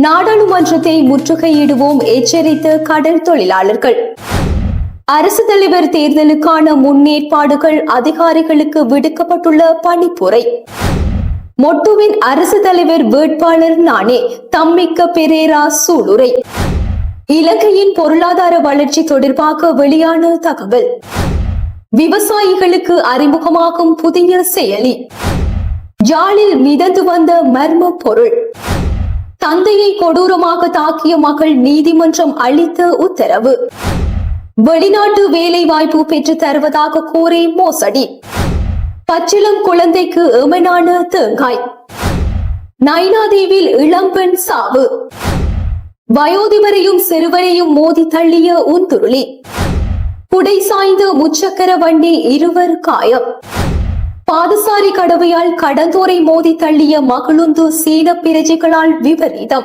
நாடாளுமன்றத்தை முற்றுகையிடுவோம் எச்சரித்த கடல் தொழிலாளர்கள். அரசு தலைவர் தேர்தலுக்கான முன்னேற்பாடுகள் அதிகாரிகளுக்கு விடுக்கப்பட்டுள்ள பணிப்புரை. மொட்டுவின் அரசு தலைவர் வேட்பாளர் நானே, தம்மிக்க பெரேரா சூளுரை. இலங்கையின் பொருளாதார வளர்ச்சி தொடர்பாக வெளியான தகவல். விவசாயிகளுக்கு அறிமுகமாகும் புதிய செயலி. ஜாலில் மிதந்து வந்த மர்ம பொருள். தந்தையை கொடூரமாக தாக்கிய மகள் நீதிமன்றம் அளித்த உத்தரவு. வெளிநாட்டு வேலை வாய்ப்பு பெற்று தருவதாக கூறி மோசடி. பச்சிளம் குழந்தைக்கு எமனான தேங்காய். நைனாதீவில் இளம்பெண் சாவு. வயோதிபரையும் சிறுவரையும் மோதி தள்ளிய உந்துருளி. புடை சாய்ந்த முச்சக்கர வண்டி, இருவர் காயம். பாதசாரி கடவையால் கடந்தோரை மோதி தள்ளிய மகளுந்து சீன பிரஜைகளால் விபரீதம்.